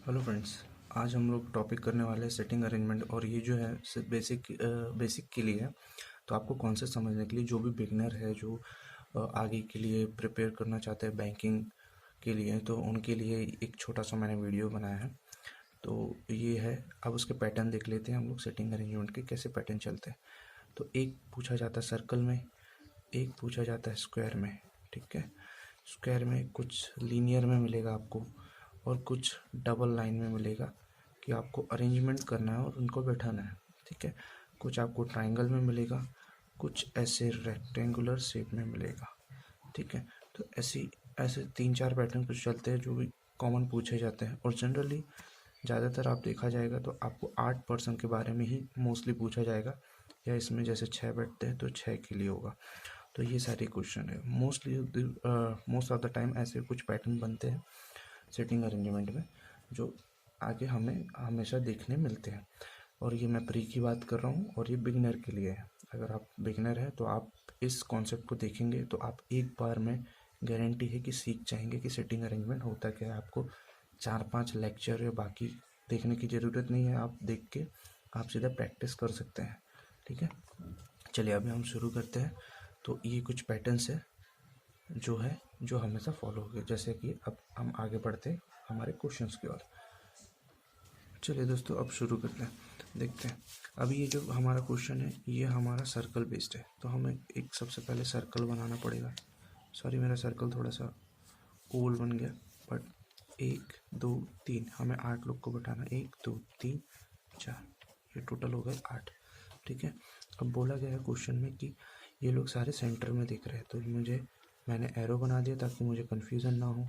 Hello friends. आज हम लोग टॉपिक करने वाले हैं सेटिंग अरेंजमेंट, और ये जो है सिर्फ बेसिक के लिए है। तो आपको कॉन्सेप्ट समझने के लिए, जो भी बिगनर है, जो आगे के लिए प्रिपेयर करना चाहते हैं बैंकिंग के लिए, तो उनके लिए एक छोटा सा मैंने वीडियो बनाया है। तो ये है। अब उसके पैटर्न देख लेते हैं हम लोग, सेटिंग अरेंजमेंट के कैसे पैटर्न चलते हैं। तो एक पूछा जाता है सर्कल में, एक पूछा जाता है स्क्वायर में। ठीक है। स्क्वायर में कुछ लीनियर में मिलेगा आपको, और कुछ डबल लाइन में मिलेगा कि आपको अरेंजमेंट करना है और उनको बैठाना है। ठीक है। कुछ आपको ट्राइंगल में मिलेगा, कुछ ऐसे रेक्टेंगुलर शेप में मिलेगा। ठीक है। तो ऐसी ऐसे 3-4 पैटर्न कुछ चलते हैं जो भी कॉमन पूछे जाते हैं, और जनरली ज़्यादातर आप देखा जाएगा तो आपको 8% के बारे में ही मोस्टली पूछा जाएगा, या इसमें जैसे 6 बैठते हैं तो 6 के लिए होगा। तो ये सारे क्वेश्चन है मोस्ट ऑफ द टाइम ऐसे कुछ पैटर्न बनते हैं सेटिंग अरेंजमेंट में, जो आगे हमें हमेशा देखने मिलते हैं। और ये मैं प्री की बात कर रहा हूँ, और ये बिगनर के लिए है। अगर आप बिगनर हैं तो आप इस कॉन्सेप्ट को देखेंगे तो आप एक बार में गारंटी है कि सीख जाएंगे कि सेटिंग अरेंजमेंट होता क्या है। आपको 4-5 लेक्चर या बाकी देखने की ज़रूरत नहीं है, आप देख के आप सीधा प्रैक्टिस कर सकते हैं। ठीक है। चलिए अभी हम शुरू करते हैं। तो ये कुछ पैटर्न्स है जो हमेशा फॉलो हो गए। जैसे कि अब हम आगे बढ़ते हैं हमारे क्वेश्चंस की ओर। चलिए दोस्तों, अब शुरू करते हैं, देखते हैं। अभी ये जो हमारा क्वेश्चन है ये हमारा सर्कल बेस्ड है, तो हमें एक सबसे पहले सर्कल बनाना पड़ेगा। सॉरी, मेरा सर्कल थोड़ा सा ओल बन गया, बट 1 2 3 हमें 8 लोग को बैठाना। 1 2 3 4, ये टोटल हो गए 8। ठीक है। अब बोला गया है क्वेश्चन में कि ये लोग सारे सेंटर में दिख रहे हैं, तो मैंने एरो बना दिया ताकि मुझे कन्फ्यूज़न ना हो।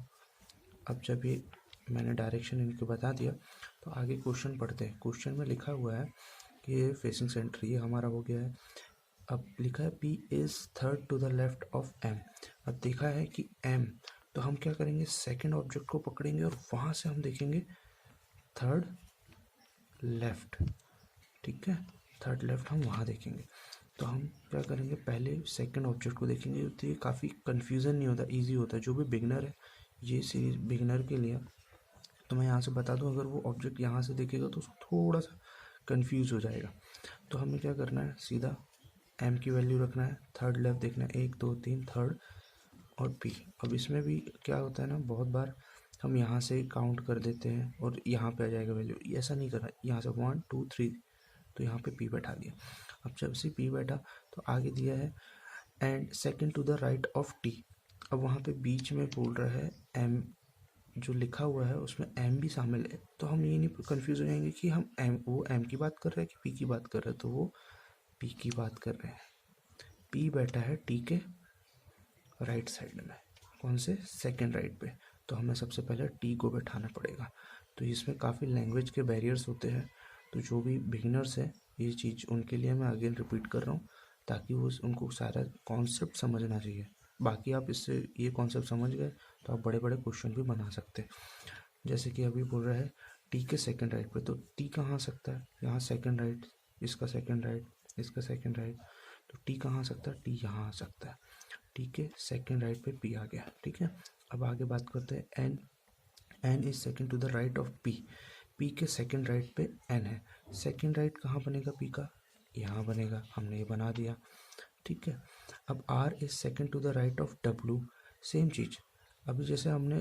अब जब ये मैंने डायरेक्शन इनको बता दिया, तो आगे क्वेश्चन पढ़ते हैं। क्वेश्चन में लिखा हुआ है कि ये फेसिंग सेंटर ये हमारा हो गया है। अब लिखा है P is third to the left of M। अब देखा है कि M, तो हम क्या करेंगे, सेकंड ऑब्जेक्ट को पकड़ेंगे और वहाँ से हम देखेंगे थर्ड लेफ्ट। ठीक है। थर्ड लेफ्ट हम वहाँ देखेंगे। तो हम क्या करेंगे, पहले सेकंड ऑब्जेक्ट को देखेंगे, तो ये काफ़ी कन्फ्यूज़न नहीं होता, ईजी होता है। जो भी बिगनर है, ये सीरीज बिगनर के लिए। तो मैं यहाँ से बता दूँ, अगर वो ऑब्जेक्ट यहाँ से देखेगा तो उसको थोड़ा सा कंफ्यूज हो जाएगा। तो हमें क्या करना है, सीधा M की वैल्यू रखना है, थर्ड लेफ्ट देखना है, 1 2 3 थर्ड, और P। अब इसमें भी क्या होता है ना, बहुत बार हम यहाँ से काउंट कर देते हैं और यहाँ पे आ जाएगा वैल्यू। ऐसा नहीं करना, यहाँ से 1 2 3, तो यहाँ पे P बैठा दिया। अब जब से P बैठा तो आगे दिया है and second to the right of T। अब वहाँ पे बीच में बोल रहा है M, जो लिखा हुआ है उसमें M भी शामिल है। तो हम ये नहीं कंफ्यूज हो जाएंगे कि वो M की बात कर रहे हैं कि P की बात कर रहे हैं। तो वो P की बात कर रहे हैं। P बैठा है T के राइट साइड में, कौन से, सेकंड राइट पे। तो हमें सबसे पहले T को बैठाना पड़ेगा। तो इसमें काफ़ी लैंग्वेज के बैरियर्स होते हैं, तो जो भी बिगिनर्स हैं, ये चीज़ उनके लिए मैं अगेन रिपीट कर रहा हूँ, ताकि वो उनको सारा कॉन्सेप्ट समझना चाहिए। बाकी आप इससे ये कॉन्सेप्ट समझ गए तो आप बड़े बड़े क्वेश्चन भी बना सकते हैं। जैसे कि अभी बोल रहा है T के सेकंड राइट पे, तो T कहाँ आ सकता है, यहाँ सेकंड राइट, इसका सेकंड राइट, इसका सेकंड राइट, तो T कहाँ आ सकता है, T यहाँ आ सकता है। ठीक है, सेकंड राइट पे P आ गया। ठीक है। अब आगे बात करते हैं N is second to the right of P। P के सेकंड राइट पे N है। सेकंड राइट कहाँ बनेगा P का, यहाँ बनेगा, हमने ये बना दिया। ठीक है। अब R is second to the right of W। Same चीज़, अभी जैसे हमने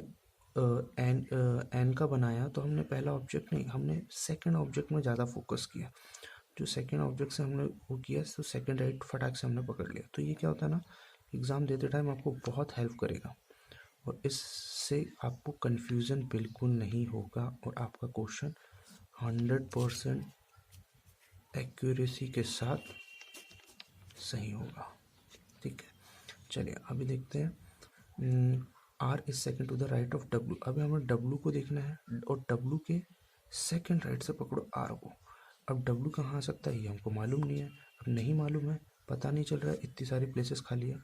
एन का बनाया, तो हमने पहला ऑब्जेक्ट नहीं, हमने सेकंड ऑब्जेक्ट में ज़्यादा फोकस किया। जो सेकंड ऑब्जेक्ट से हमने वो किया, तो सेकंड राइट फटाक से हमने पकड़ लिया। तो ये क्या होता है ना, एग्ज़ाम देते टाइम आपको बहुत हेल्प करेगा, और इससे आपको कन्फ्यूज़न बिल्कुल नहीं होगा, और आपका क्वेश्चन 100% एक्यूरेसी के साथ सही होगा। ठीक है। चलिए अभी देखते हैं। R is second to the right of W। अभी हमें W को देखना है, और W के सेकंड राइट से पकड़ो R को। अब W कहाँ आ सकता है ये हमको मालूम नहीं है। अब नहीं मालूम है, पता नहीं चल रहा है, इतनी सारी प्लेसेस खाली है,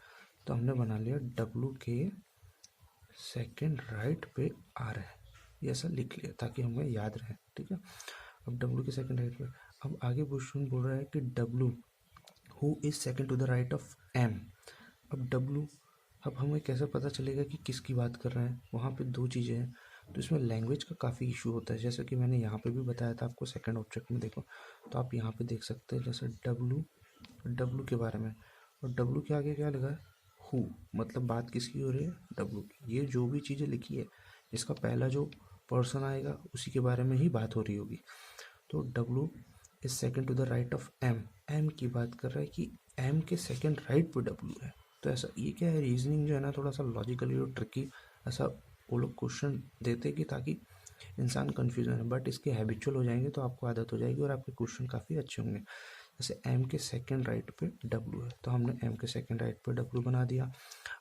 तो हमने बना लिया W के सेकंड राइट पे R है, ये ऐसा लिख लिया ताकि हमें याद रहे। ठीक है। अब W के सेकंड राइट पे, अब आगे क्वेश्चन बोल रहा है कि W who is second to the right of M। अब W, अब हमें कैसे पता चलेगा कि किसकी बात कर रहे हैं, वहाँ पे दो चीज़ें हैं। तो इसमें लैंग्वेज का काफ़ी इशू होता है, जैसे कि मैंने यहाँ पे भी बताया था आपको सेकंड ऑब्जेक्ट में देखो, तो आप यहाँ पे देख सकते हैं जैसे डब्लू के बारे में, और डब्लू के आगे क्या लगा है, हु, मतलब बात किसकी हो रही है, डब्लू की। ये जो भी चीज़ें लिखी है इसका पहला जो पर्सन आएगा उसी के बारे में ही बात हो रही होगी। तो W is second to the right of M, M की बात कर रहा है कि एम के सेकंड राइट पे डब्लू है। तो ऐसा ये क्या है, रीजनिंग जो है ना थोड़ा सा लॉजिकली और ट्रिकी ऐसा वो लोग क्वेश्चन देते कि ताकि इंसान कन्फ्यूजन है, बट इसके हैबिचुअल हो जाएंगे तो आपको आदत हो जाएगी और आपके क्वेश्चन काफ़ी अच्छे होंगे। जैसे एम के सेकंड राइट पे डब्लू है, तो हमने एम के सेकंड राइट पे डब्लू बना दिया।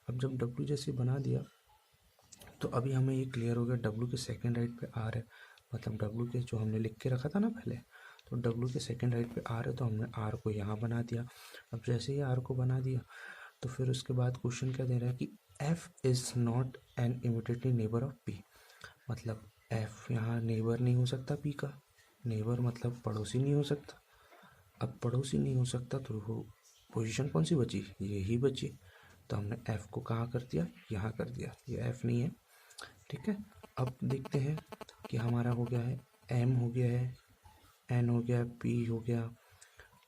अब जब डब्लू जैसे बना दिया तो अभी हमें ये क्लियर हो गया डब्लू के सेकंड राइट पे आर है, मतलब डब्लू के जो हमने लिख के रखा था ना पहले, तो डब्लू के सेकंड राइट पे आर है, तो हमने आर को यहाँ बना दिया। अब जैसे ही आर को बना दिया तो फिर उसके बाद क्वेश्चन क्या दे रहा है कि F is not an immediately neighbour of P, मतलब एफ यहाँ नेबर नहीं हो सकता पी का, नेबर मतलब पड़ोसी नहीं हो सकता। अब पड़ोसी नहीं हो सकता तो वो पोजीशन कौन सी बची, ये ही बची, तो हमने एफ़ को कहाँ कर दिया, यहाँ कर दिया, ये एफ़ नहीं है, ठीक है। अब देखते हैं कि हमारा हो गया है एम हो गया है, एन हो गया, पी हो गया,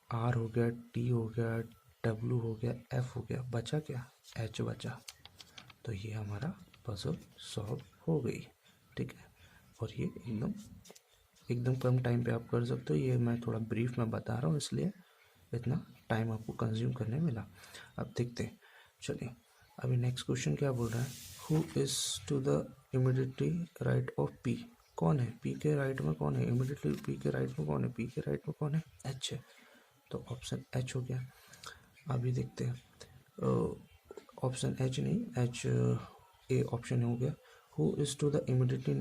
आर हो गया, टी हो गया, डब्लू हो गया, एफ हो गया, बचा क्या, एच बचा। तो ये हमारा पजल सॉल्व हो गई, ठीक है। और ये एकदम कम टाइम पे आप कर सकते हो, ये मैं थोड़ा ब्रीफ में बता रहा हूँ इसलिए इतना टाइम आपको कंज्यूम करने मिला। अब देखते हैं, चलिए अभी नेक्स्ट क्वेश्चन क्या बोल रहा है, who is to the immediately right of P, कौन है पी के राइट में, कौन है इमीडिएटली पी के राइट में, कौन है पी के राइट में, कौन है, एच है, तो ऑप्शन एच हो गया। अभी देखते हैं ऑप्शन एच नहीं, एच ए ऑप्शन हो गया, who is to the immediately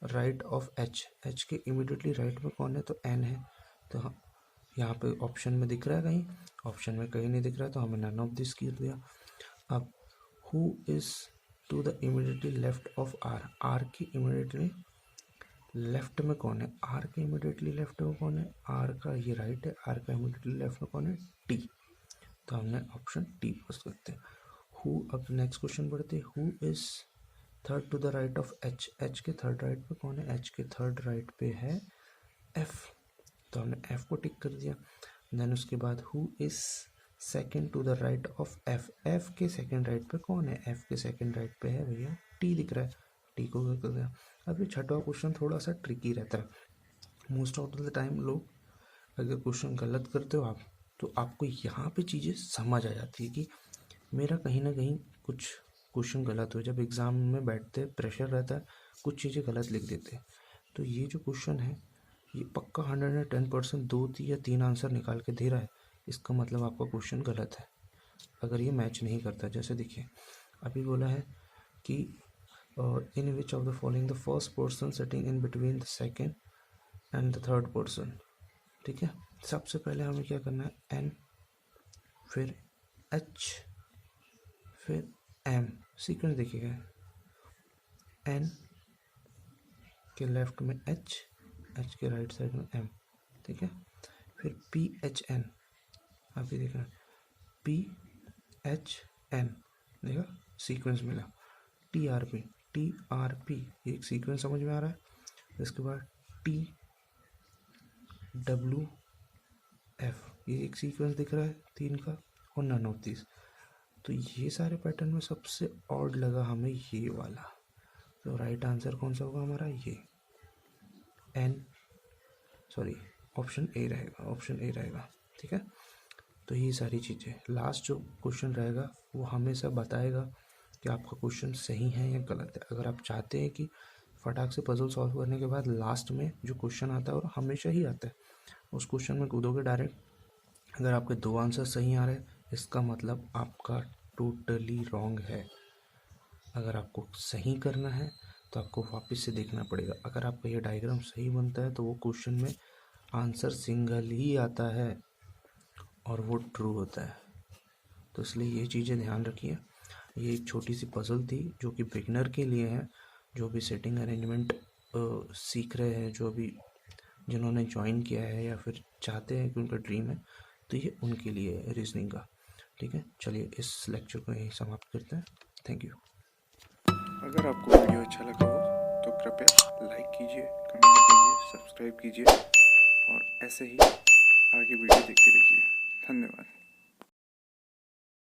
right of H, H के इमीडिएटली राइट में कौन है, तो एन है, तो हाँ यहाँ पे ऑप्शन में दिख रहा है कहीं, ऑप्शन में कहीं नहीं दिख रहा, तो हमें नन ऑफ दिस कर दिया। अब who is to the immediately left of R, R की इमीडिएटली लेफ्ट में कौन है, आर के इमीडिएटली लेफ्ट में कौन है, आर का ये राइट है, आर का इमीडिएटली लेफ्ट में कौन है, टी, तो हमने ऑप्शन टी पोस्ट करते हैं। हु, अब नेक्स्ट क्वेश्चन बढ़ते हैं, who is third to the right of H, H के थर्ड राइट पे कौन है, एच के थर्ड राइट पे है एफ, तो हमने एफ को टिक कर दिया। देन उसके बाद who is second to the right of F, F के सेकेंड राइट पे कौन है, एफ के सेकेंड राइट पे है भैया टी दिख रहा है, टी को कर दिया। अब ये छठवां क्वेश्चन थोड़ा सा ट्रिकी रहता है, मोस्ट ऑफ द टाइम लोग अगर क्वेश्चन गलत करते हो आप, तो आपको यहाँ पे चीज़ें समझ आ जाती है कि मेरा कहीं ना कहीं कुछ क्वेश्चन गलत हो, जब एग्ज़ाम में बैठते प्रेशर रहता है कुछ चीज़ें गलत लिख देते हैं। तो ये जो क्वेश्चन है ये पक्का 110% 2 या 3 आंसर निकाल के दे रहा है, इसका मतलब आपका क्वेश्चन गलत है अगर ये मैच नहीं करता। जैसे देखिए अभी बोला है कि in which of the following the first person sitting in between the second and the third person, ठीक है। सबसे पहले हमें क्या करना है, एन, फिर एच, फिर एम, सीक्वेंस देखिएगा, एन के लेफ्ट में एच, एच के राइट साइड में एम, ठीक है। फिर पी एच एन, अभी देखना पी एच एन, देखा सीक्वेंस मिला, टी आर पी, ये एक सीक्वेंस समझ में आ रहा है। इसके बाद टी डब्ल्यू एफ, ये एक सीक्वेंस दिख रहा है 3 का, और नन ऑफ दिस। तो ये सारे पैटर्न में सबसे ऑड लगा हमें ये वाला, तो राइट आंसर कौन सा होगा हमारा, ये एन, सॉरी ऑप्शन ए रहेगा, ठीक है। तो ये सारी चीज़ें, लास्ट जो क्वेश्चन रहेगा वो हमेशा बताएगा कि आपका क्वेश्चन सही है या गलत है। अगर आप चाहते हैं कि फटाक से पजल सॉल्व करने के बाद लास्ट में जो क्वेश्चन आता है और हमेशा ही आता है, उस क्वेश्चन में कूदोगे डायरेक्ट, अगर आपके 2 आंसर सही आ रहे हैं इसका मतलब आपका टोटली रॉन्ग है। अगर आपको सही करना है तो आपको वापस से देखना पड़ेगा, अगर आपका ये डायग्राम सही बनता है तो वो क्वेश्चन में आंसर सिंगल ही आता है और वो ट्रू होता है। तो इसलिए ये चीज़ें ध्यान रखिए। ये एक छोटी सी पजल थी जो कि बिगनर के लिए है, जो भी सेटिंग अरेंजमेंट सीख रहे हैं, जो भी जिन्होंने ज्वाइन किया है या फिर चाहते हैं कि उनका ड्रीम है, तो ये उनके लिए है रीजनिंग का, ठीक है। चलिए इस लेक्चर को यहीं समाप्त करते हैं, थैंक यू। अगर आपको वीडियो अच्छा लगा हो तो कृपया लाइक कीजिए, कमेंट कीजिए, सब्सक्राइब कीजिए और ऐसे ही आगे वीडियो देखते रहिए। धन्यवाद।